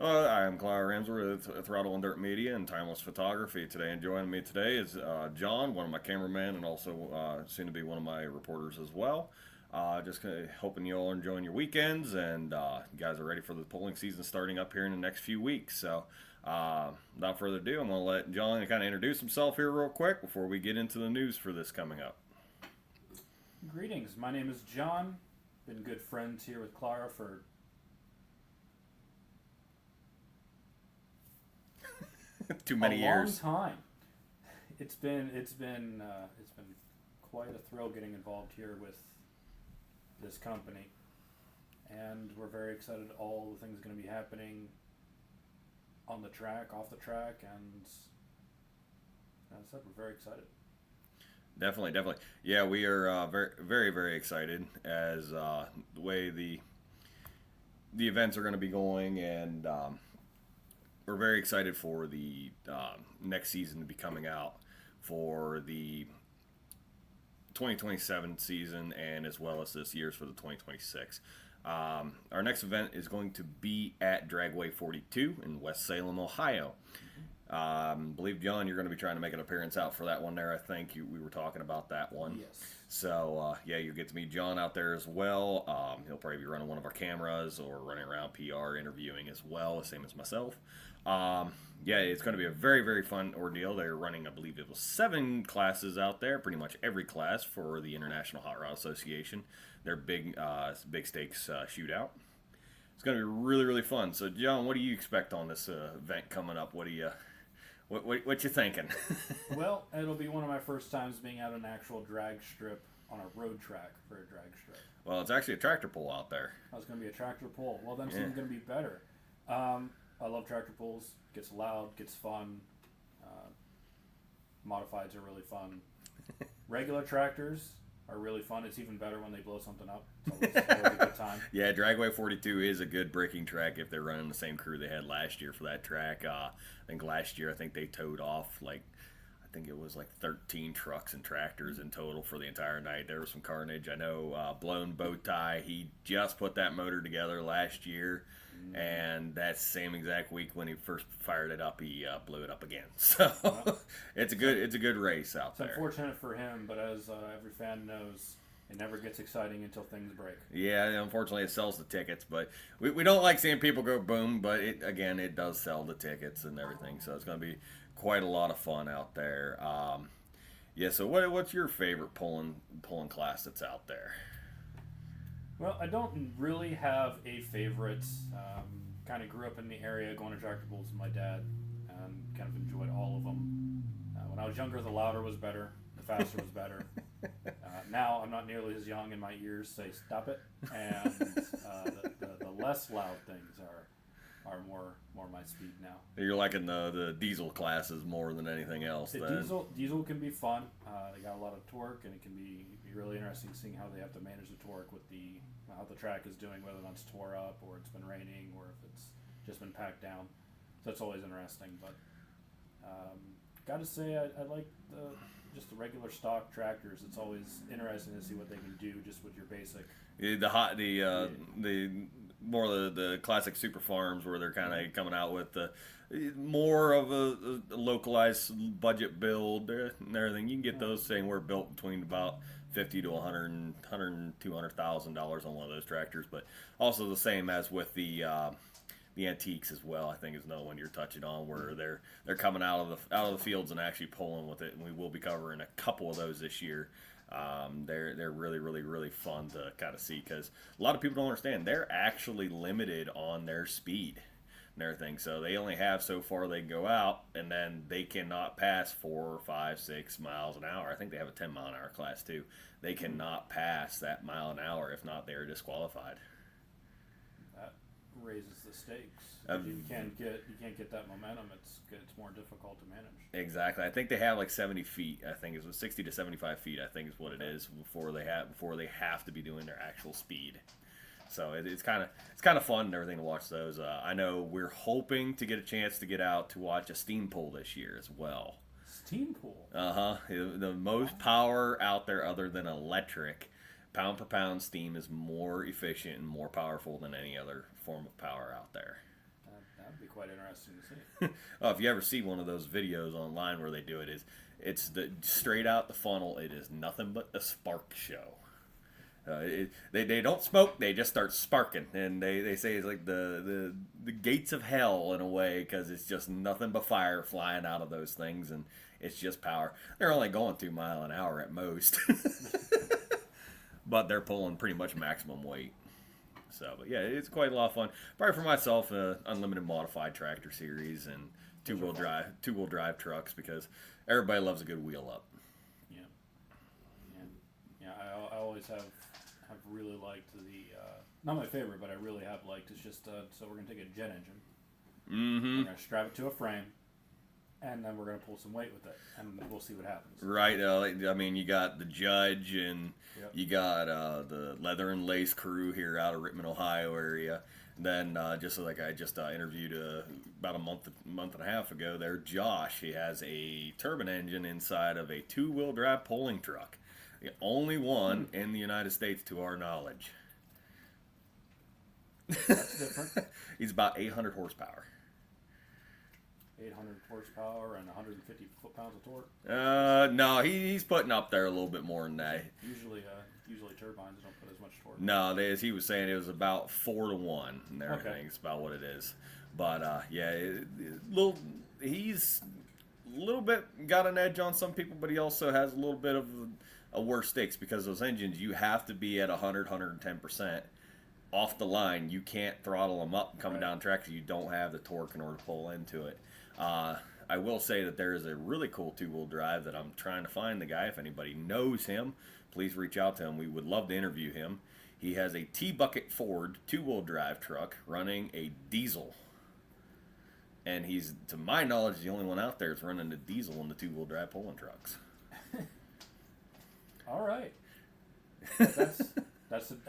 I'm Clara Ramsworth with Throttle and Dirt Media and Timeless Photography today. And joining me today is John, one of my cameramen, and also soon to be one of my reporters as well. Just hoping you all are enjoying your weekends and you guys are ready for the polling season starting up here in the next few weeks. So, without further ado, I'm going to let John kind of introduce himself here real quick before we get into the news for this coming up. Greetings, my name is John. Been good friends here with Clara for Too many a years. long time. It's been quite a thrill getting involved here with this company, and we're very excited all the things going to be happening on the track, off the track, and as I said, we're very excited. Definitely, definitely. Yeah, we are very, very, very excited as the way the events are going to be going, and we're very excited for the next season to be coming out for the 2027 season, and as well as this year's for the 2026. Our next event is going to be at Dragway 42 in West Salem, Ohio. Believe John, you're going to be trying to make an appearance out for that one there. I think we were talking about that one. Yes. So yeah, you'll get to meet John out there as well. He'll probably be running one of our cameras or running around PR interviewing as well, the same as myself. Yeah, it's going to be a very, very fun ordeal. They're running, I believe it was 7 classes out there, pretty much every class for the International Hot Rod Association. Their big stakes shootout. It's going to be really, really fun. So, John, what do you expect on this event coming up? What you thinking? Well, it'll be one of my first times being out on an actual drag strip on a road track for a drag strip. Well, it's actually a tractor pull out there. I was going to be a tractor pull. Well, then it's Yeah. even going to be better. I love tractor pulls. Gets loud, gets fun. Modifieds are really fun. Regular tractors are really fun. It's even better when they blow something up. It's always a good time. Yeah, Dragway 42 is a good breaking track if they're running the same crew they had last year for that track. I think last year, they towed off I think it was 13 trucks and tractors in total for the entire night. There was some carnage. I know Blown Bowtie, he just put that motor together last year, and that same exact week when he first fired it up, he blew it up again. So it's a good race out It's there. unfortunate for him, but as every fan knows, it never gets exciting until things break. Yeah, unfortunately, it sells the tickets, but we don't like seeing people go boom. But it does sell the tickets and everything, so it's going to be quite a lot of fun out there. Yeah. So what's your favorite pulling class that's out there? Well, I don't really have a favorite. Kind of grew up in the area going to tractor pulls with my dad, and kind of enjoyed all of them. When I was younger, the louder was better, the faster was better. Now I'm not nearly as young, and my ears say stop it, and the less loud things are more my speed now. You're liking the diesel classes more than anything else. The Then. diesel can be fun. They got a lot of torque, and it can be really interesting seeing how they have to manage the torque with how the track is doing, whether or not it's tore up or it's been raining or if it's just been packed down. So that's always interesting. But got to say, I like just the regular stock tractors. It's always interesting to see what they can do just with your basic. The more the classic super farms where they're kind of coming out with the more of a localized budget build and everything. You can get those saying we're built between about 50 to 100 $200,000 on one of those tractors, but also the same as with the antiques as well. I think is another one you're touching on where they're coming out of the fields and actually pulling with it, and we will be covering a couple of those this year. They're really, really, really fun to kind of see because a lot of people don't understand they're actually limited on their speed and everything. So they only have so far they can go out, and then they cannot pass 4, 5, 6 miles an hour. I think they have a 10-mile-an-hour class too. They cannot pass that mile an hour. If not, they are disqualified. That raises the stakes. You can't get that momentum. It's more difficult to manage. Exactly. I think they have 70 feet. I think it's 60 to 75 feet. I think is what it is before they have to be doing their actual speed. So it's kind of fun and everything to watch those. I know we're hoping to get a chance to get out to watch a steam pull this year as well. Steam pool. The most power out there other than electric. Pound per pound steam is more efficient and more powerful than any other form of power out there. That that'd be quite interesting to see. Oh, if you ever see one of those videos online where they do it, it's the straight out the funnel. It is nothing but a spark show. They don't smoke, they just start sparking, and they say it's like the gates of hell in a way, because it's just nothing but fire flying out of those things, and it's just power. They're only going 2 miles an hour at most, but they're pulling pretty much maximum weight. So, but yeah, it's quite a lot of fun. Probably for myself, unlimited modified tractor series and two-wheel drive trucks, because everybody loves a good wheel up. Yeah. I always have really liked the not my favorite, but I really have liked. It's just so we're gonna take a jet engine. Mm-hmm. We're gonna strap it to a frame, and then we're gonna pull some weight with it, and we'll see what happens. Right. I mean, you got the Judge, and you got the Leather and Lace crew here out of Rittman, Ohio area. Then just like I just interviewed about a month and a half ago, there, Josh. He has a turbine engine inside of a 2-wheel drive pulling truck. The only one in the United States, to our knowledge. That's different. He's about 800 horsepower. 800 horsepower and 150 foot-pounds of torque. No, he's putting up there a little bit more than that. Usually turbines don't put as much torque. No, as he was saying, it was about 4 to 1 and everything. Okay. It's about what it is. But he's a little bit got an edge on some people, but he also has a little bit of a worse stakes, because those engines, you have to be at 110% off the line. You can't throttle them up coming down track, because you don't have the torque in order to pull into it. I will say that there is a really cool 2-wheel drive that I'm trying to find the guy. If anybody knows him, please reach out to him. We would love to interview him. He has a T-Bucket Ford 2-wheel drive truck running a diesel. And he's, to my knowledge, the only one out there that's running a diesel in the 2-wheel drive pulling trucks. All right. I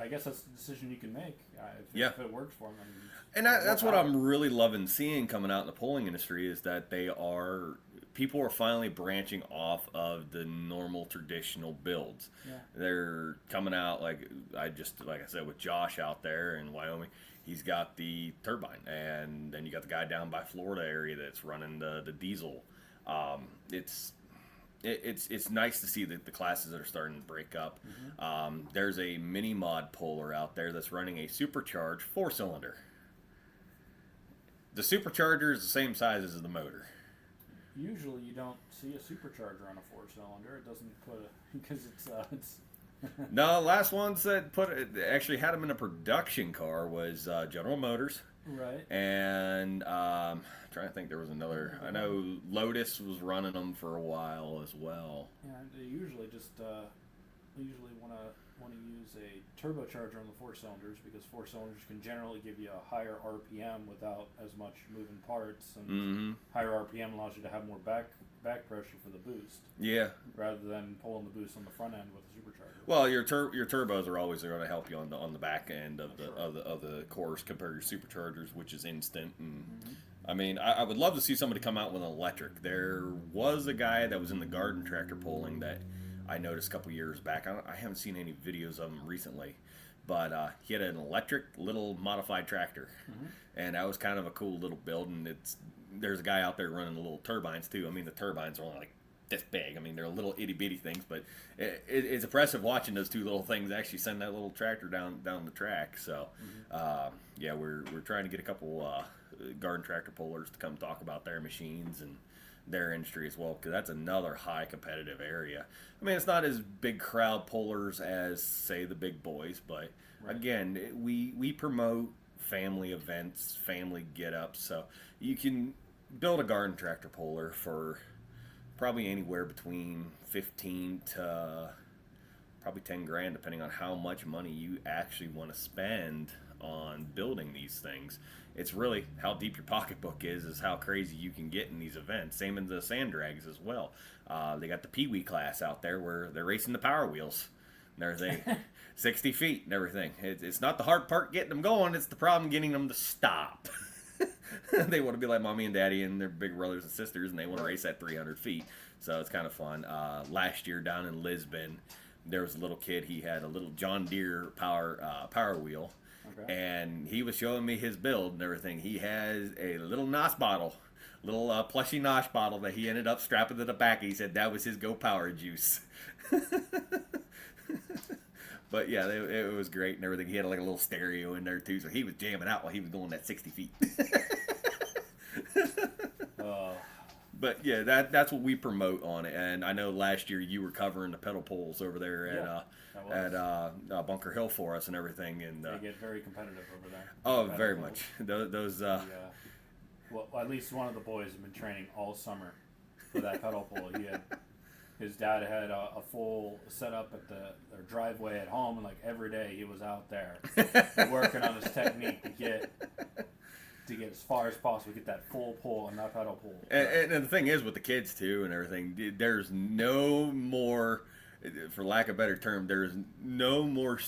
guess that's the decision you can make. If it works for them. And that's what I'm really loving seeing coming out in the pulling industry, is that people are finally branching off of the normal traditional builds. Yeah. They're coming out, like I said, with Josh out there in Wyoming. He's got the turbine, and then you got the guy down by Florida area that's running the diesel. It's nice to see the classes that are starting to break up. Mm-hmm. There's a mini mod puller out there that's running a supercharged 4-cylinder. The supercharger is the same size as the motor. Usually you don't see a supercharger on a 4-cylinder. It doesn't because it's No, last ones that actually had them in a production car was General Motors. Right. And I'm trying to think, there was another. I know Lotus was running them for a while as well. Yeah, they usually want to use a turbocharger on the 4 cylinders, because 4 cylinders can generally give you a higher RPM without as much moving parts, and higher RPM allows you to have more back pressure for the boost. Yeah. Rather than pulling the boost on the front end with a supercharger. Well, your turbos are always going to help you on the back end of the course compared to your superchargers, which is instant. And I mean, I would love to see somebody come out with an electric. There was a guy that was in the garden tractor pulling that I noticed a couple years back. I haven't seen any videos of him recently, but he had an electric little modified tractor, and that was kind of a cool little build. And there's a guy out there running the little turbines too. I mean, the turbines are only like this big. I mean, they're little itty bitty things, but it's impressive watching those two little things actually send that little tractor down the track. So, yeah, we're trying to get a couple garden tractor pullers to come talk about their machines and their industry as well, because that's another high competitive area. I mean, it's not as big crowd pullers as, say, the big boys, but again, we promote family events, family get-ups, so you can build a garden tractor puller for probably anywhere between 15 to probably 10 grand, depending on how much money you actually want to spend on building these things. It's really how deep your pocketbook is how crazy you can get in these events. Same in the sand drags as well. They got the Pee-wee class out there where they're racing the Power Wheels and everything, 60 feet and everything. It's not the hard part getting them going, it's the problem getting them to stop. They want to be like mommy and daddy and their big brothers and sisters, and they want to race at 300 feet. So it's kind of fun. Last year down in Lisbon, there was a little kid. He had a little John Deere power wheel, Okay. and he was showing me his build and everything. He has a little NOS bottle, little plushy NOS bottle that he ended up strapping to the back. He said that was his Go Power juice. But yeah, it was great and everything. He had like a little stereo in there too, so he was jamming out while he was going that 60 feet. But yeah, that's what we promote on it. And I know last year you were covering the pedal pulls over there at Bunker Hill for us and everything. And they get very competitive over there. oh, very much. Those. Well, at least one of the boys has been training all summer for that pedal pull. His dad had a full setup at their driveway at home, and like every day he was out there working on his technique to get as far as possible, get that full pull and that pedal pull. And the thing is with the kids too and everything, there's no more, for lack of a better term, there's no more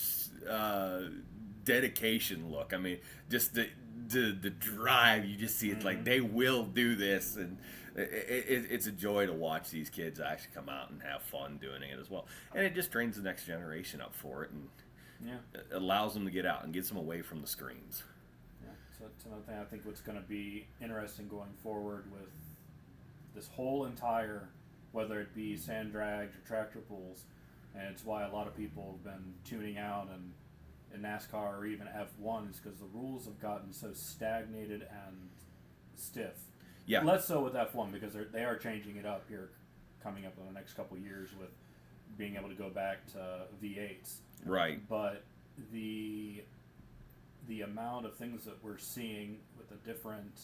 dedication look. I mean, just the drive, you just see it's like they will do this, and it's a joy to watch these kids actually come out and have fun doing it as well. And it just trains the next generation up for it, and it allows them to get out and gets them away from the screens. So it's another thing I think what's going to be interesting going forward with this whole entire, whether it be sand drags or tractor pulls, and it's why a lot of people have been tuning out and in NASCAR or even F1 is because the rules have gotten so stagnated and stiff. Yeah. Less so with F1 because they are changing it up here coming up in the next couple of years with being able to go back to V8s. Right. But the amount of things that we're seeing with the different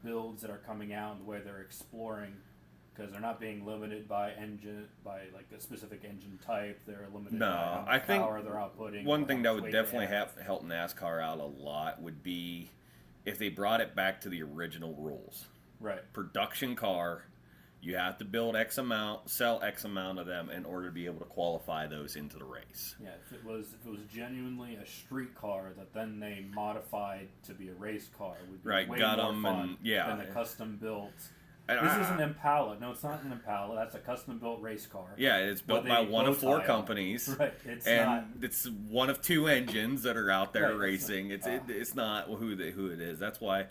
builds that are coming out and the way they're exploring, because they're not being limited by like a specific engine type. They're limited by how much power they're outputting. One thing that would definitely help NASCAR out a lot would be if they brought it back to the original rules. Right. Production car, you have to build X amount, sell X amount of them in order to be able to qualify those into the race. Yeah, if it was genuinely a street car that then they modified to be a race car, would be way more fun than the custom built. This is an Impala. No, it's not an Impala. That's a custom built race car. Yeah, it's built by one of 4 companies. Right. It's one of 2 engines that are out there racing. It's not who it is. That's why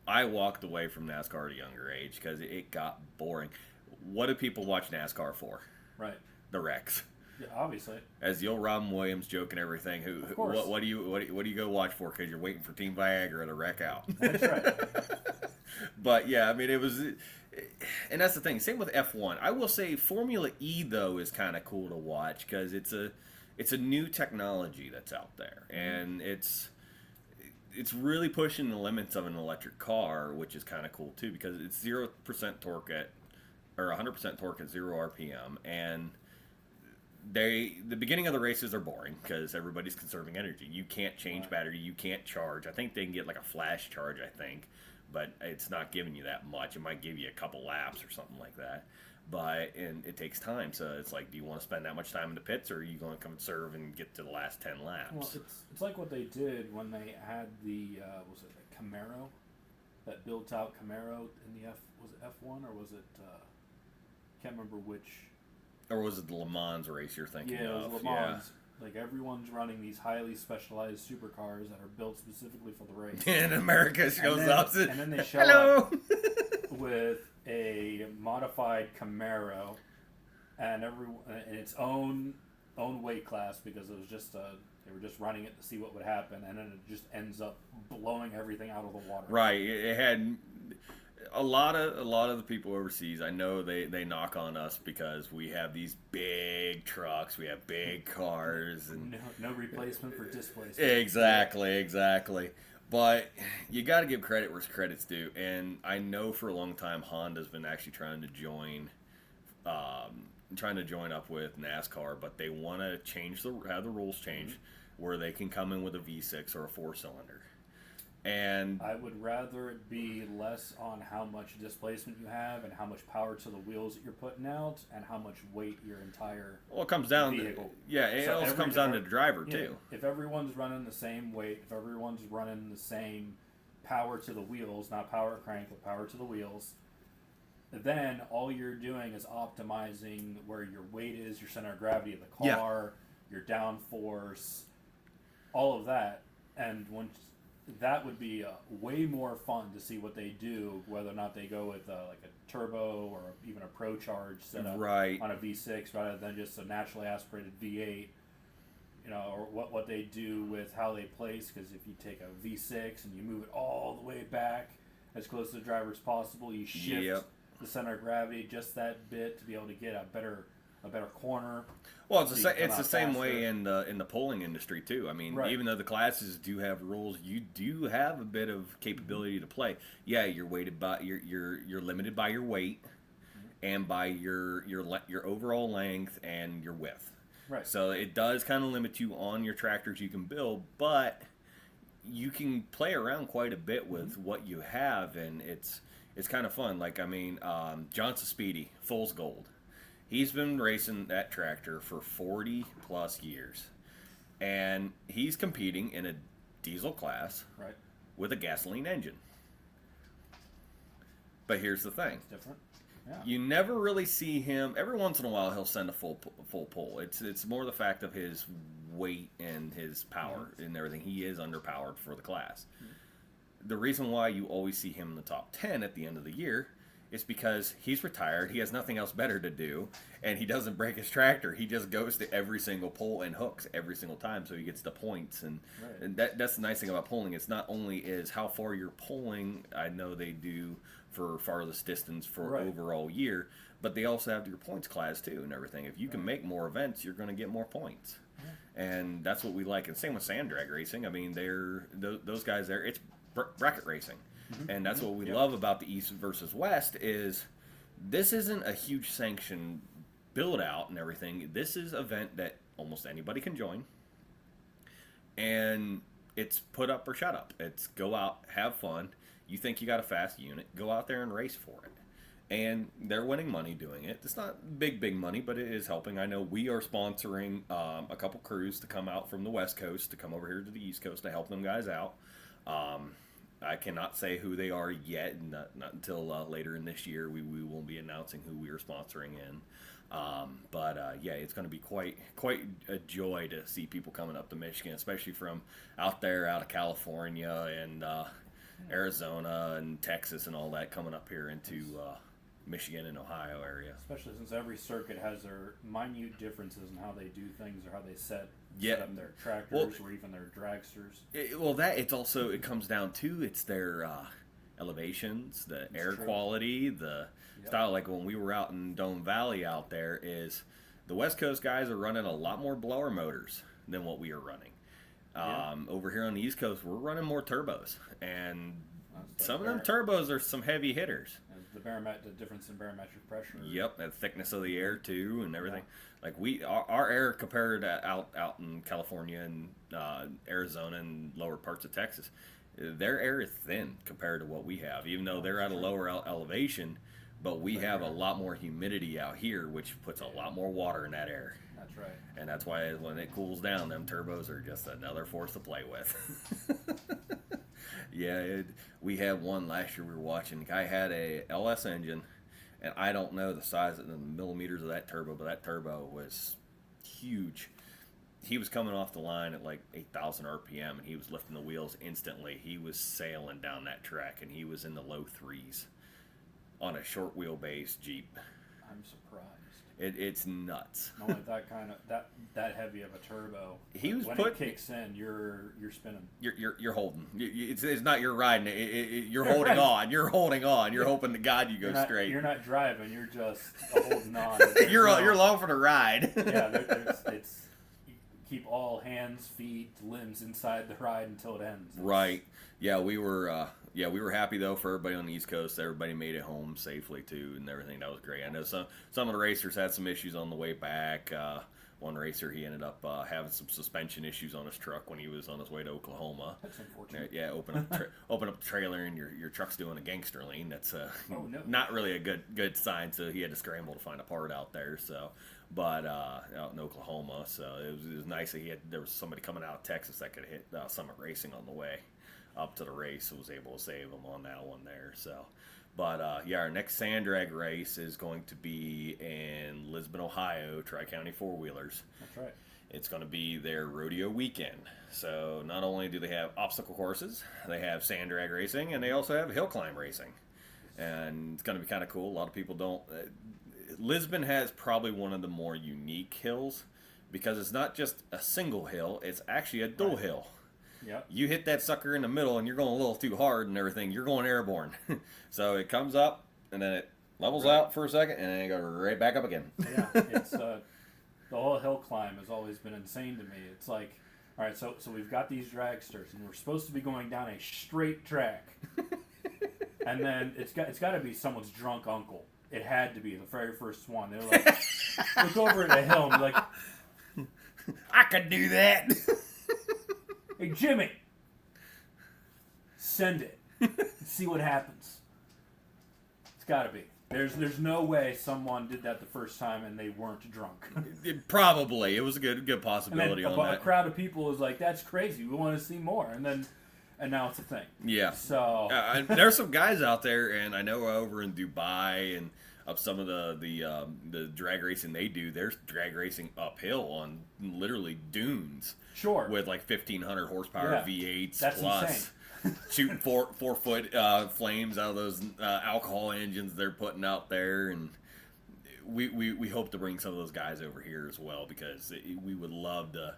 I walked away from NASCAR at a younger age, because it got boring. What do people watch NASCAR for? Right. The wrecks. Yeah, obviously. As the old Robin Williams joke and everything. What do you go watch for? Because you're waiting for Team Viagra to wreck out. That's right. But yeah, I mean, it was, and that's the thing. Same with F1. I will say Formula E though is kind of cool to watch because it's a new technology that's out there, and it's really pushing the limits of an electric car, which is kind of cool too because it's 0% torque or 100% torque at 0 RPM, and the beginning of the races are boring because everybody's conserving energy. You can't change battery, you can't charge. I think they can get like a flash charge, but it's not giving you that much. It might give you a couple laps or something like that. And it takes time, so it's like, do you want to spend that much time in the pits, or are you going to conserve and get to the last 10 laps? Well, it's like what they did when they had the was it the Camaro, that built out Camaro in the was it F1 or was it can't remember which. Or was it the Le Mans race you're thinking of? Yeah, it was Le Mans. Like everyone's running these highly specialized supercars that are built specifically for the race. And America shows up. And then they show up with a modified Camaro and in its own weight class because it was just they were just running it to see what would happen, and then it just ends up blowing everything out of the water. Right. It had a lot of the people overseas. I know they knock on us because we have these big trucks, we have big cars, and no replacement for displacement. Exactly. But you got to give credit where credit's due, and I know for a long time Honda's been actually trying to join up with NASCAR, but they want to have the rules change where they can come in with a V6 or a 4-cylinder. And I would rather it be less on how much displacement you have and how much power to the wheels that you're putting out and how much weight your entire it comes down vehicle. It also comes down to the driver too. If everyone's running the same weight, if everyone's running the same power to the wheels, not power crank, but power to the wheels, then all you're doing is optimizing where your weight is, your center of gravity of the car, your downforce, all of that. And once that would be way more fun to see what they do, whether or not they go with like a turbo or even a Pro Charge setup on a V6 rather than just a naturally aspirated V8. Or what they do with how they place, because if you take a V6 and you move it all the way back as close to the driver as possible, you shift the center of gravity just that bit to be able to get a better corner. Well, it's the same way in the polling industry too. I mean, even though the classes do have rules, you do have a bit of capability to play. Yeah, you're weighted by you're limited by your weight and by your overall length and your width. Right. So it does kind of limit you on your tractors you can build, but you can play around quite a bit with what you have, and it's kind of fun. Like, I mean, Johnson Speedy, Fool's Gold. He's been racing that tractor for 40 plus years, and he's competing in a diesel class with a gasoline engine. But here's the thing. It's different. Yeah. You never really see him. Every once in a while, he'll send a full pull. It's more the fact of his weight and his power and everything. He is underpowered for the class. The reason why you always see him in the top 10 at the end of the year is because he's retired. He has nothing else better to do, and he doesn't break his tractor. He just goes to every single pull and hooks every single time, so he gets the points. And that's the nice thing about pulling. It's not only is how far you're pulling. I know they do for farthest distance for overall year, but they also have your points class too and everything. If you can make more events, you're going to get more points, and that's what we like. And same with sand drag racing. I mean, those guys there. It's bracket racing, and that's what we love about the East versus West is this isn't a huge sanction build out and everything. This is an event that almost anybody can join, and it's put up or shut up. It's go out, have fun. You think you got a fast unit, go out there and race for it. And they're winning money doing it. It's not big money, but it is helping. I know we are sponsoring a couple crews to come out from the West Coast to come over here to the East Coast to help them guys out. I cannot say who they are yet, not until later in this year. We will be announcing who we are sponsoring in. But it's going to be quite a joy to see people coming up to Michigan, especially from out of California and Arizona and Texas and all that coming up here into Michigan and Ohio area. Especially since every circuit has their minute differences in how they do things or how they set up their tractors or even their dragsters. It comes down to it's their elevations, the air quality, the style. Like when we were out in Dome Valley out there, is the West Coast guys are running a lot more blower motors than what we are running. Over here on the East Coast, we're running more turbos, and some of them turbos are some heavy hitters. The difference in barometric pressure. Yep, and thickness of the air too, and everything. Like our air compared to out in California and Arizona and lower parts of Texas, their air is thin compared to what we have. Even though they're at a lower elevation, but we have a lot more humidity out here, which puts a lot more water in that air. That's right. And that's why when it cools down, them turbos are just another force to play with. We had one last year we were watching. The guy had a LS engine, and I don't know the size of the millimeters of that turbo, but that turbo was huge. He was coming off the line at like 8,000 RPM, and he was lifting the wheels instantly. He was sailing down that track, and he was in the low threes on a short wheelbase Jeep. I'm surprised. It's nuts. Not like that heavy of a turbo. When it kicks in, you're spinning. You're holding. It's not you're riding. You're holding on. You're holding on. You're hoping to God you go straight. You're not driving. You're just holding on. You're along for the ride. It's keep all hands, feet, limbs inside the ride until it ends. Right. Yeah, we were happy though for everybody on the East Coast. Everybody made it home safely too, and everything. That was great. I know some of the racers had some issues on the way back. One racer, he ended up having some suspension issues on his truck when he was on his way to Oklahoma. That's unfortunate. Yeah, open up the trailer and your truck's doing a gangster lean. That's not really a good sign. So he had to scramble to find a part out there. So, but out in Oklahoma, so it was nice that there was somebody coming out of Texas that could hit Summit Racing on the way up to the race, and was able to save him on that one there. So, But yeah, our next sand drag race is going to be in Lisbon, Ohio, Tri-County Four-Wheelers. That's right. It's going to be their rodeo weekend. So not only do they have obstacle courses, they have sand drag racing, and they also have hill climb racing. And it's going to be kind of cool. A lot of people don't. Lisbon has probably one of the more unique hills because it's not just a single hill, it's actually a dual hill. Yep. You hit that sucker in the middle and you're going a little too hard and everything, you're going airborne. So it comes up and then it levels out for a second and then it goes right back up again. Yeah, it's the whole hill climb has always been insane to me. It's like, all right, so we've got these dragsters and we're supposed to be going down a straight track, and then it's got to be someone's drunk uncle. It had to be the very first one. They were like, look over at the hill and be like, I could do that. hey, Jimmy, send it. See what happens. It's got to be. There's no way someone did that the first time and they weren't drunk. Probably. It was a good possibility and then on a that. crowd of people was like, that's crazy. We want to see more. And now it's a thing. Yeah. So there's some guys out there, and I know over in Dubai and up some of the drag racing they do. There's drag racing uphill on literally dunes. Sure. With like 1,500 horsepower V8s That's plus. Insane. Shooting 4-foot flames out of those alcohol engines they're putting out there, and we hope to bring some of those guys over here as well because we would love to.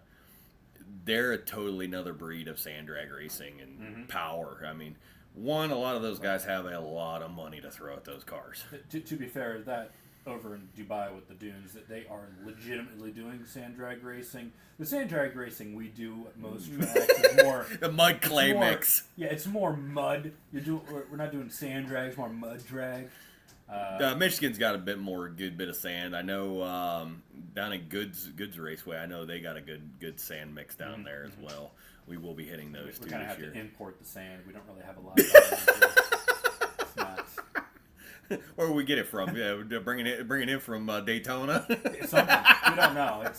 They're a totally another breed of sand drag racing and power. I mean, a lot of those guys have a lot of money to throw at those cars. To be fair, that over in Dubai with the dunes, that they are legitimately doing sand drag racing. The sand drag racing we do at most tracks is more the mud clay mix. Yeah, it's more mud. We're not doing sand drag; it's more mud drag. Michigan's got a good bit of sand. I know down in Goods Raceway, I know they got a good sand mix down there as well. We will be hitting those We're too gonna this have year. to import the sand. We don't really have a lot of that. It's not. Where we get it from? Yeah, bringing it in from Daytona. Something. We don't know.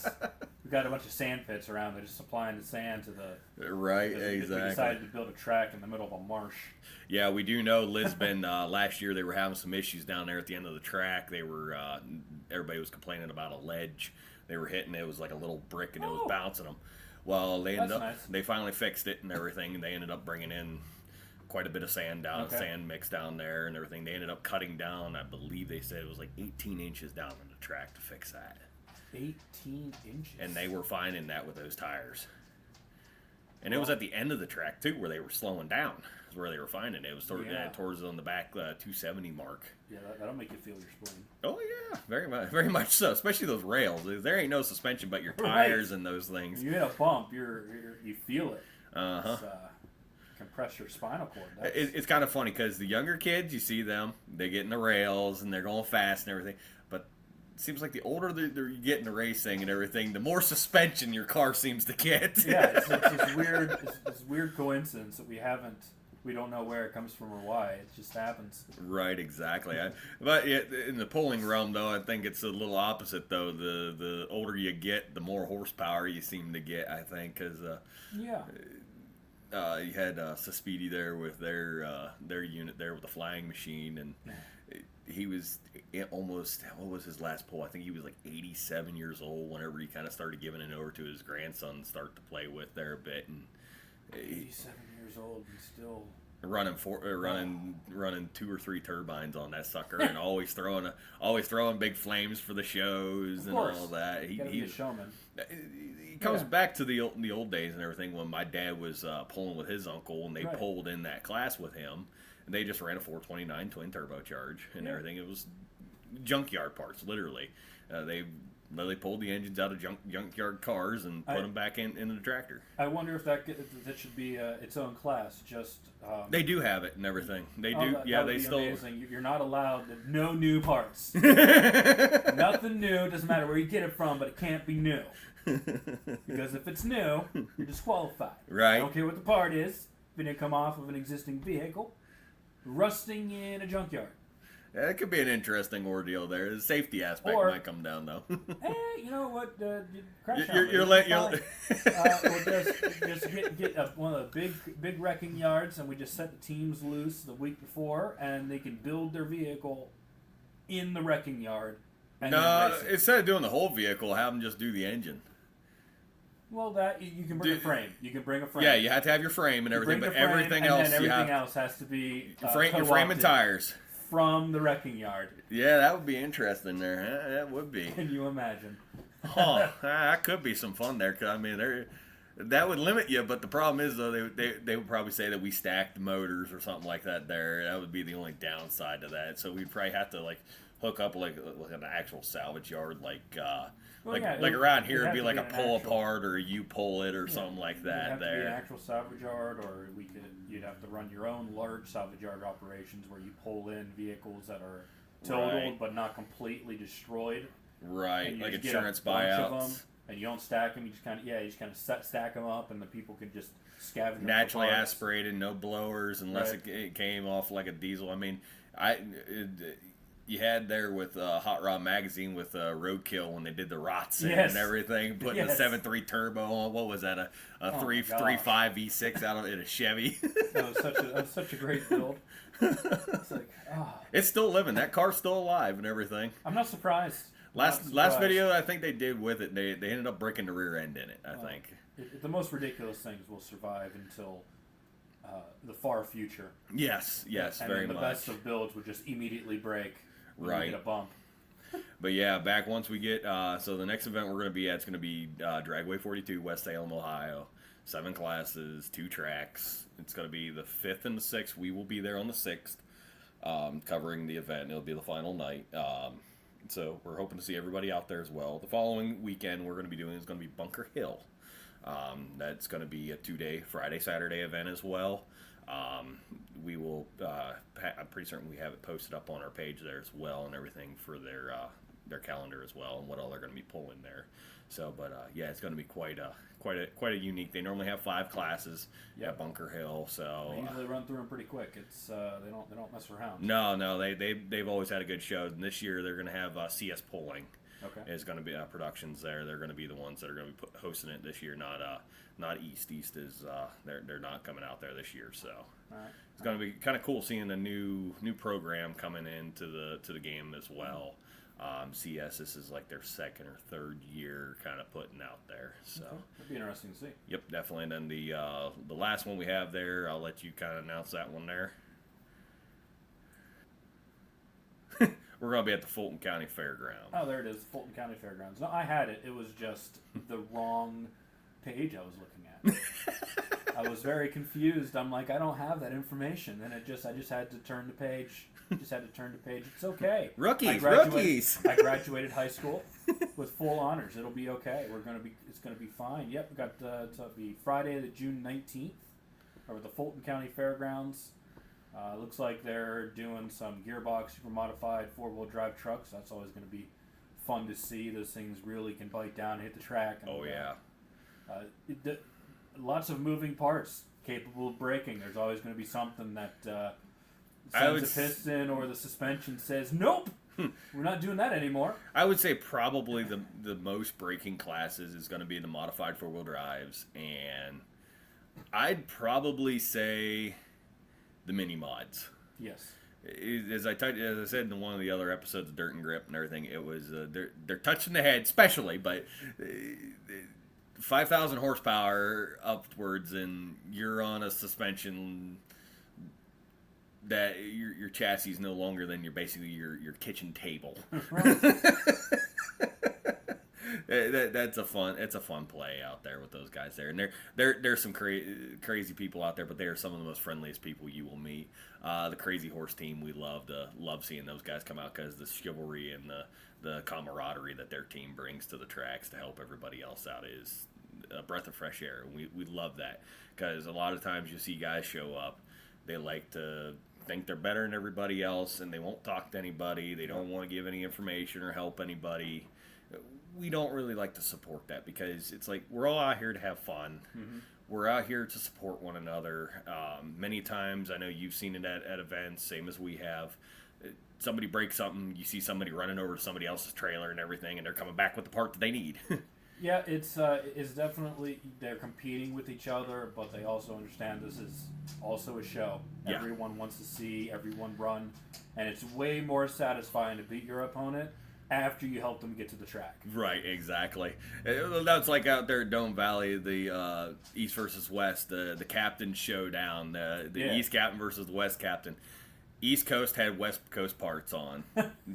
We've got a bunch of sand pits around. They're just supplying the sand to the. Right, exactly. We decided to build a track in the middle of a marsh. Yeah, we do know Lisbon. Last year they were having some issues down there at the end of the track. They were everybody was complaining about a ledge they were hitting. It was like a little brick and it was bouncing them. Well, they finally fixed it and everything, and they ended up bringing in quite a bit of sand mix down there and everything. They ended up cutting down, I believe they said it was like 18 inches down on the track to fix that. 18 inches. And they were finding that with those tires. And it was at the end of the track too, where they were slowing down. Is where they were finding it. It was towards on the back 270 mark. Yeah, that'll make you feel your spleen. Oh yeah, very much so. Especially those rails. There ain't no suspension but your tires and those things. You hit a bump, you feel it. Uh-huh. Compress your spinal cord. It's kind of funny because the younger kids, you see them, they get in the rails and they're going fast and everything. But it seems like the older you get in the racing and everything, the more suspension your car seems to get. Yeah, it's this weird coincidence that we don't know where it comes from or why. It just happens. Right, exactly. But in the pulling realm, though, I think it's a little opposite, though. The older you get, the more horsepower you seem to get, I think, because you had Suspedi there with their unit there with the flying machine, and he was almost, what was his last pull? I think he was like 87 years old whenever he kind of started giving it over to his grandson to start to play with there a bit. And 87 years old and still running 2 or 3 turbines on that sucker, and always throwing big flames for the shows and all that. He's a showman. He comes back to the old days and everything when my dad was pulling with his uncle, and they pulled in that class with him, and they just ran a 429 twin turbocharge and everything. It was junkyard parts, literally. They pulled the engines out of junkyard cars and put them back into the tractor. I wonder if that should be its own class. Just they do have it and everything. They do. That they still. Amazing. You're not allowed no new parts. Nothing new. Doesn't matter where you get it from, but it can't be new. Because if it's new, you're disqualified. Right. I don't care what the part is. If it didn't come off of an existing vehicle, rusting in a junkyard. Yeah, it could be an interesting ordeal there. The safety aspect might come down though. You know what? Crash you're we'll just get one of the big wrecking yards, and we just set the teams loose the week before, and they can build their vehicle in the wrecking yard. And no, instead of doing the whole vehicle, have them just do the engine. Well, that you can bring a frame. You can bring a frame. Yeah, you have to have your frame and everything, but everything else, else has to be your frame and tires from the wrecking yard. Yeah, that would be interesting there. Huh? That would be. Can you imagine? That could be some fun there. Cause I mean, that would limit you, but the problem is though they would probably say that we stacked motors or something like that. That would be the only downside to that. So we'd probably have to like hook up like an actual salvage yard, like around here it'd be like a pull apart or you pull it or something like that. It'd have to be an actual salvage yard, or you'd have to run your own large salvage yard operations where you pull in vehicles that are totaled but not completely destroyed. Right, like insurance buyouts. And you don't stack them. You just kind of stack them up, and the people can just scavenge them. Naturally aspirated, no blowers, unless it came off like a diesel. I mean, you had there with Hot Rod Magazine with Roadkill when they did the Rots and everything, putting the 7.3 turbo on. What was that? A 3.5 V6 out of it, a Chevy. That was such a great build. It's like, it's still living. That car's still alive and everything. I'm not surprised. Last video I think they did with it, they ended up breaking the rear end in it. I think the most ridiculous things will survive until the far future. Yes, and very much. The best of builds would just immediately break. Right. Get a bump. But yeah, back once we get so the next event we're going to be at is going to be Dragway 42, West Salem, Ohio. 7 classes, 2 tracks. It's going to be the 5th and the 6th. We will be there on the 6th, covering the event. It'll be the final night. So we're hoping to see everybody out there as well. The following weekend we're going to be doing is going to be Bunker Hill. That's going to be a 2-day Friday, Saturday event as well. We will. I'm pretty certain we have it posted up on our page there as well, and everything for their calendar as well, and what all they're going to be pulling there. So, but yeah, it's going to be quite a unique. They normally have 5 classes at Bunker Hill, so they usually run through them pretty quick. It's they don't mess around. No, they've always had a good show, and this year they're going to have CS Pulling. Okay. Is going to be productions there. They're going to be the ones that are going to be hosting it this year. Not East. East is they're not coming out there this year. So it's going to be kind of cool seeing a new program coming into the game as well. CS, this is like their 2nd or 3rd year kind of putting out there. So it'd be interesting to see. Yep, definitely. And then the last one we have there, I'll let you kind of announce that one there. We're going to be at the Fulton County Fairgrounds. Oh, there it is, Fulton County Fairgrounds. No, I had it. It was just the wrong page I was looking at. I was very confused. I'm like, I don't have that information. And I just had to turn the page. It's okay. Rookies. I graduated high school with full honors. It'll be okay. It's gonna be fine. Yep, we got it'll be Friday, the June 19th, over at the Fulton County Fairgrounds. Looks like they're doing some gearbox, super modified 4-wheel drive trucks. That's always going to be fun to see. Those things really can bite down and hit the track. And, lots of moving parts capable of braking. There's always going to be something that sends a piston or the suspension says, nope, we're not doing that anymore. I would say probably the most braking classes is going to be the modified 4-wheel drives. And I'd probably say the mini mods. Yes. As I said in one of the other episodes of Dirt and Grip and everything, it was they're touching the head, especially, but 5,000 horsepower upwards, and you're on a suspension that your chassis is no longer than basically your kitchen table. Right. It's a fun play out there with those guys there, and there's some crazy people out there, but they are some of the most friendliest people you will meet. The Crazy Horse team, we love seeing those guys come out because the chivalry and the camaraderie that their team brings to the tracks to help everybody else out is a breath of fresh air. We love that because a lot of times you see guys show up, they like to think they're better than everybody else, and they won't talk to anybody. They don't want to give any information or help anybody. We don't really like to support that because it's like we're all out here to have fun. Mm-hmm. We're out here to support one another. Many times, I know you've seen it at events, same as we have. somebody breaks something, you see somebody running over to somebody else's trailer and everything, and they're coming back with the part that they need. Yeah, it's definitely they're competing with each other, but they also understand this is also a show. Yeah. Everyone wants to see everyone run, and it's way more satisfying to beat your opponent after you help them get to the track. Right, exactly. That's like out there at Dome Valley, the East versus West, the captain showdown, the East captain versus the West captain. East Coast had West Coast parts on,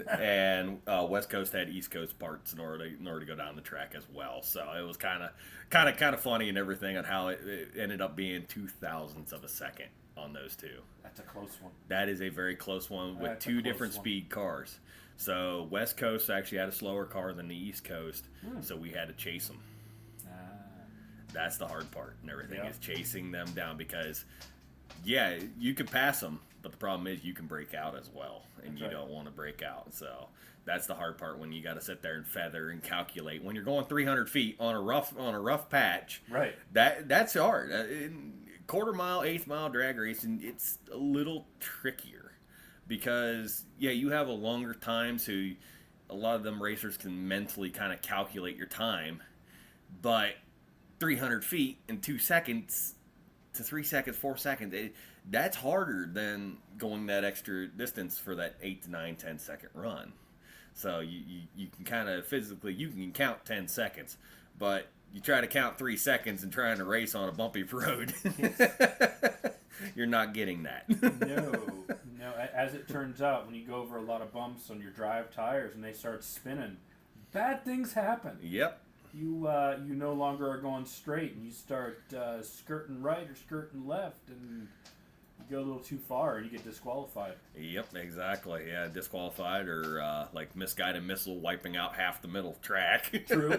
and West Coast had East Coast parts in order to go down the track as well. So it was kind of funny and everything on how it ended up being 0.02 of a second on those two. That's a close one. That is a very close one with That's a two close different one. speed cars. So West Coast actually had a slower car than the East Coast, so we had to chase them. That's the hard part and everything is chasing them down because, yeah, you can pass them, but the problem is you can break out as well, and you don't want to break out. So that's the hard part when you got to sit there and feather and calculate when you're going 300 feet on a rough patch. Right. That's hard. Quarter mile, eighth mile drag racing, it's a little trickier because you have a longer time, so a lot of them racers can mentally kind of calculate your time, but 300 feet in 2 seconds to 3 seconds, 4 seconds, that's harder than going that extra distance for that 8 to 9, 10 second run. So you can kind of physically, you can count 10 seconds, but you try to count 3 seconds and trying to race on a bumpy road. You're not getting that. No. As it turns out, when you go over a lot of bumps on your drive tires and they start spinning, bad things happen. Yep. You no longer are going straight, and you start skirting right or skirting left, and you go a little too far, and you get disqualified. Yep, exactly. Yeah, disqualified or like misguided missile wiping out half the middle track. True.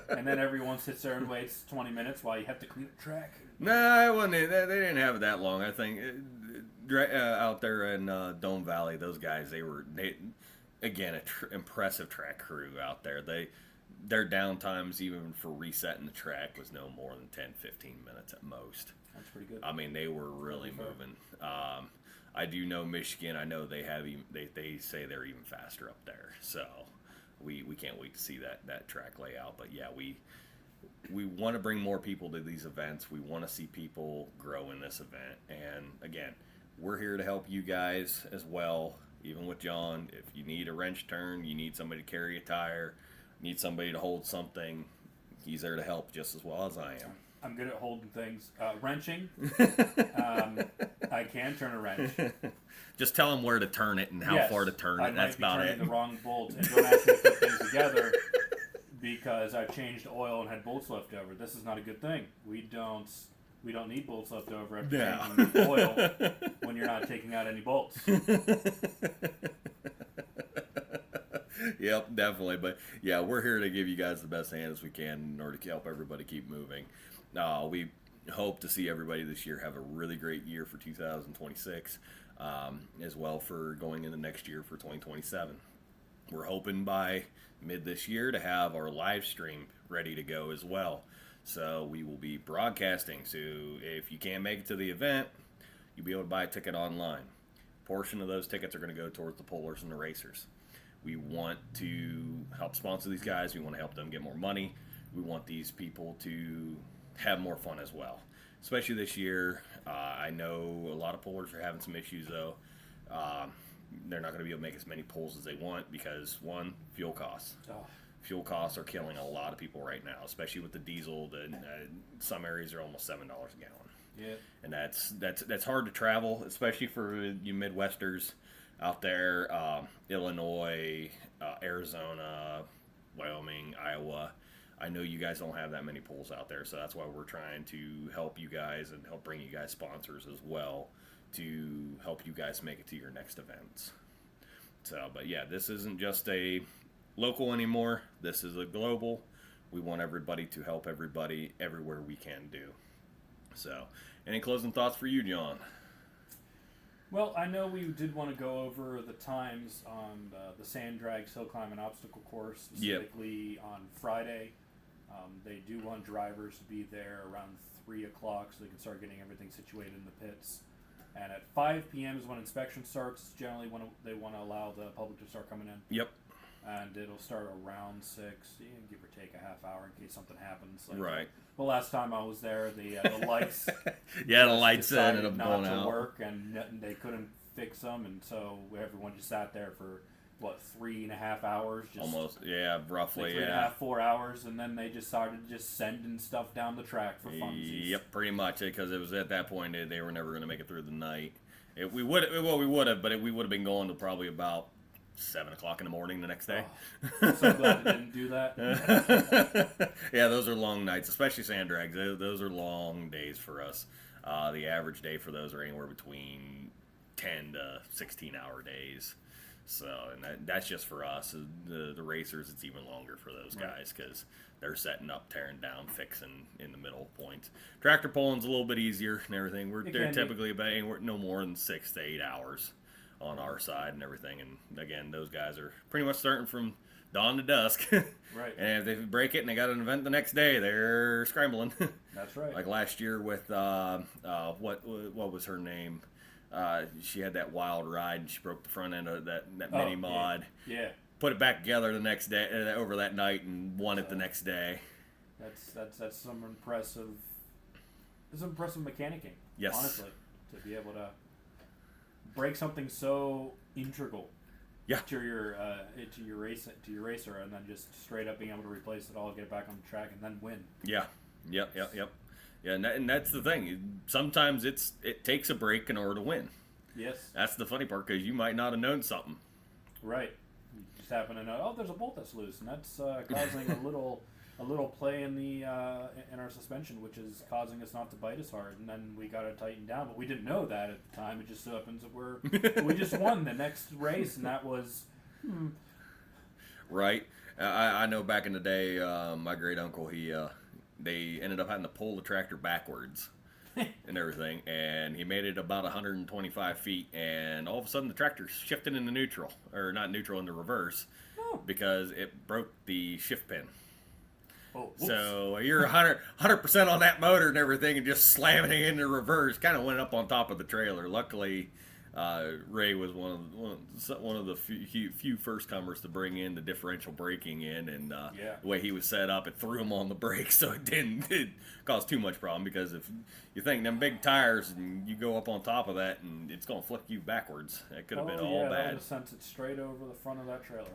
And then everyone sits there and waits 20 minutes while you have to clean the track. No, it wasn't. They didn't have it that long. I think out there in Dome Valley, those guys, again, impressive track crew out there. Their downtimes, even for resetting the track, was no more than 10, 15 minutes at most. That's pretty good. I mean, they were really moving. I do know Michigan. I know they say they're even faster up there. So we can't wait to see that track layout. But yeah, we want to bring more people to these events. We want to see people grow in this event. And again, we're here to help you guys as well. Even with John, if you need a wrench turn, you need somebody to carry a tire, need somebody to hold something, he's there to help just as well as I am. I'm good at holding things. Wrenching. I can turn a wrench. Just tell him where to turn it and how far to turn it. That's about it. I might be turning the wrong bolt, and don't ask me to put things together because I've changed oil and had bolts left over. This is not a good thing. We don't need bolts left over after changing the oil when you're not taking out any bolts. Yep, definitely. But yeah, we're here to give you guys the best hand as we can in order to help everybody keep moving. We hope to see everybody this year have a really great year for 2026, as well for going into next year for 2027. We're hoping by mid this year to have our live stream ready to go as well. So we will be broadcasting. So if you can't make it to the event, you'll be able to buy a ticket online. A portion of those tickets are going to go towards the pullers and the racers. We want to help sponsor these guys. We want to help them get more money. We want these people to have more fun as well, especially this year. I know a lot of pullers are having some issues, though. They're not going to be able to make as many pulls as they want because, one, fuel costs. Fuel costs are killing a lot of people right now, especially with the diesel. Some areas are almost $7 a gallon. Yeah. And that's hard to travel, especially for you Midwesters out there, Illinois, Arizona, Wyoming, Iowa. I know you guys don't have that many pools out there, so that's why we're trying to help you guys and help bring you guys sponsors as well to help you guys make it to your next events. So, but yeah, this isn't just a local anymore. This is a global. We want everybody to help everybody everywhere we can do. So, any closing thoughts for you, John? Well, I know we did want to go over the times on the Sand Drags Hill Climb and Obstacle Course, specifically on Friday. They do want drivers to be there around 3 o'clock so they can start getting everything situated in the pits. And at 5 p.m. is when inspection starts. Generally, when they want to allow the public to start coming in. Yep. And it'll start around 6, give or take a half hour in case something happens. Like Right. The last time I was there, the lights. Yeah, the lights decided ended up not going to out. work, and they couldn't fix them, and so everyone just sat there for 3.5 hours, just Almost, yeah, roughly, like 3.5, yeah. 4 hours, and then they just started just sending stuff down the track for funsies. Yep, pretty much, because it was at that point they were never going to make it through the night. We would have, but we would have been going to probably about 7 o'clock in the morning the next day. Oh, I'm so glad they didn't do that. Yeah, those are long nights, especially sand drags. Those are long days for us. The average day for those are anywhere between 10 to 16-hour days. So, and that's just for us. The racers, it's even longer for those guys because they're setting up, tearing down, fixing in the middle points. Tractor pulling's a little bit easier and everything. They're typically about no more than 6 to 8 hours on our side and everything. And again, those guys are pretty much starting from dawn to dusk. Right. And if they break it and they got an event the next day, they're scrambling. That's right. Like last year with what was her name? She had that wild ride and she broke the front end of that mini mod. Yeah. Put it back together the next day, over that night, and won it the next day. That's some impressive. It's impressive mechanicking. Yes. Honestly, to be able to break something so integral. Yeah. To your racer, and then just straight up being able to replace it all, get it back on the track, and then win. Yeah. Yep. Yeah, and that's the thing. Sometimes it takes a break in order to win. Yes. That's the funny part because you might not have known something. Right. You just happen to know. Oh, there's a bolt that's loose, and that's causing a little play in the in our suspension, which is causing us not to bite as hard. And then we got to tighten down, but we didn't know that at the time. It just so happens that we just won the next race, and that was. Right. I know back in the day, my great uncle they ended up having to pull the tractor backwards and everything, and he made it about 125 feet, and all of a sudden the tractor shifted into neutral, or not neutral, into reverse, because it broke the shift pin. Oh, so you're 100% on that motor and everything, and just slamming it into reverse. Kind of went up on top of the trailer. Luckily, Ray was one of the few first comers to bring in the differential braking in, and the way he was set up, it threw him on the brakes, so it didn't cause too much problem. Because if you think them big tires and you go up on top of that, and it's gonna flick you backwards, that could have been all bad. That would have sent it straight over the front of that trailer.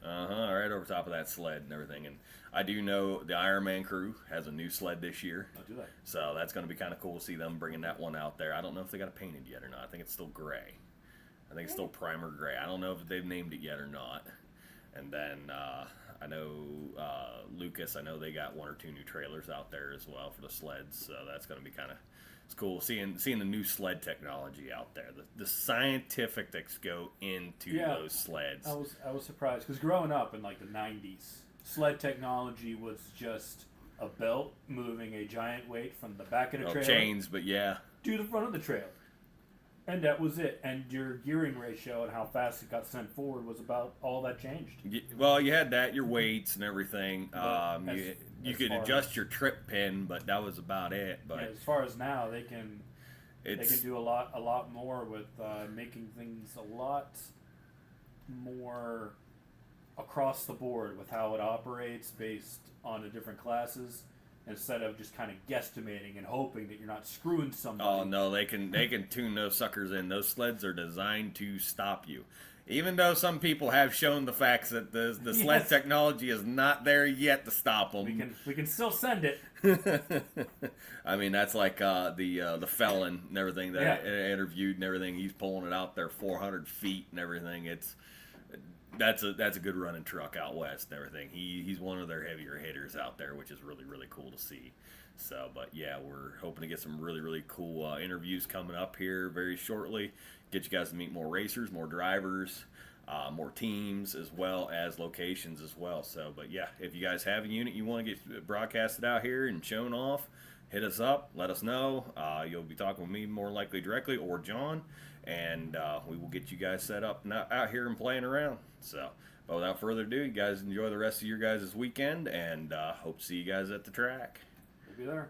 Right over top of that sled and everything. And I do know the Ironman crew has a new sled this year. Oh, do they? So that's going to be kind of cool to see them bringing that one out there. I don't know if they got it painted yet or not. I think it's still gray. I think it's still primer gray. I don't know if they've named it yet or not. And then I know Lucas, I know they got 1 or 2 new trailers out there as well for the sleds. So that's going to be kind of it's cool seeing the new sled technology out there. The scientific that go into those sleds. I was surprised because growing up in like the 90s, sled technology was just a belt moving a giant weight from the back of the trailer chains, but to the front of the trailer, and that was it. And your gearing ratio and how fast it got sent forward was about all that changed. Well, you had that, your weights and everything. You could adjust your trip pin, but that was about it. But as far as now, they can do a lot more with making things a lot more across the board with how it operates based on the different classes, instead of just kind of guesstimating and hoping that you're not screwing somebody. Oh no, they can tune those suckers in. Those sleds are designed to stop you. Even though some people have shown the facts that the sled technology is not there yet to stop them. We can still send it. I mean, that's like the felon and everything that I interviewed and everything. He's pulling it out there 400 feet and everything. That's a good running truck out west and everything. He's one of their heavier hitters out there, which is really, really cool to see. So, but yeah, we're hoping to get some really, really cool interviews coming up here very shortly. Get you guys to meet more racers, more drivers, more teams, as well as locations as well. So, but yeah, if you guys have a unit you want to get broadcasted out here and shown off, hit us up, let us know. You'll be talking with me more likely directly, or John, and we will get you guys set up out here and playing around. So, but without further ado, you guys enjoy the rest of your guys' weekend, and hope to see you guys at the track. We'll be there.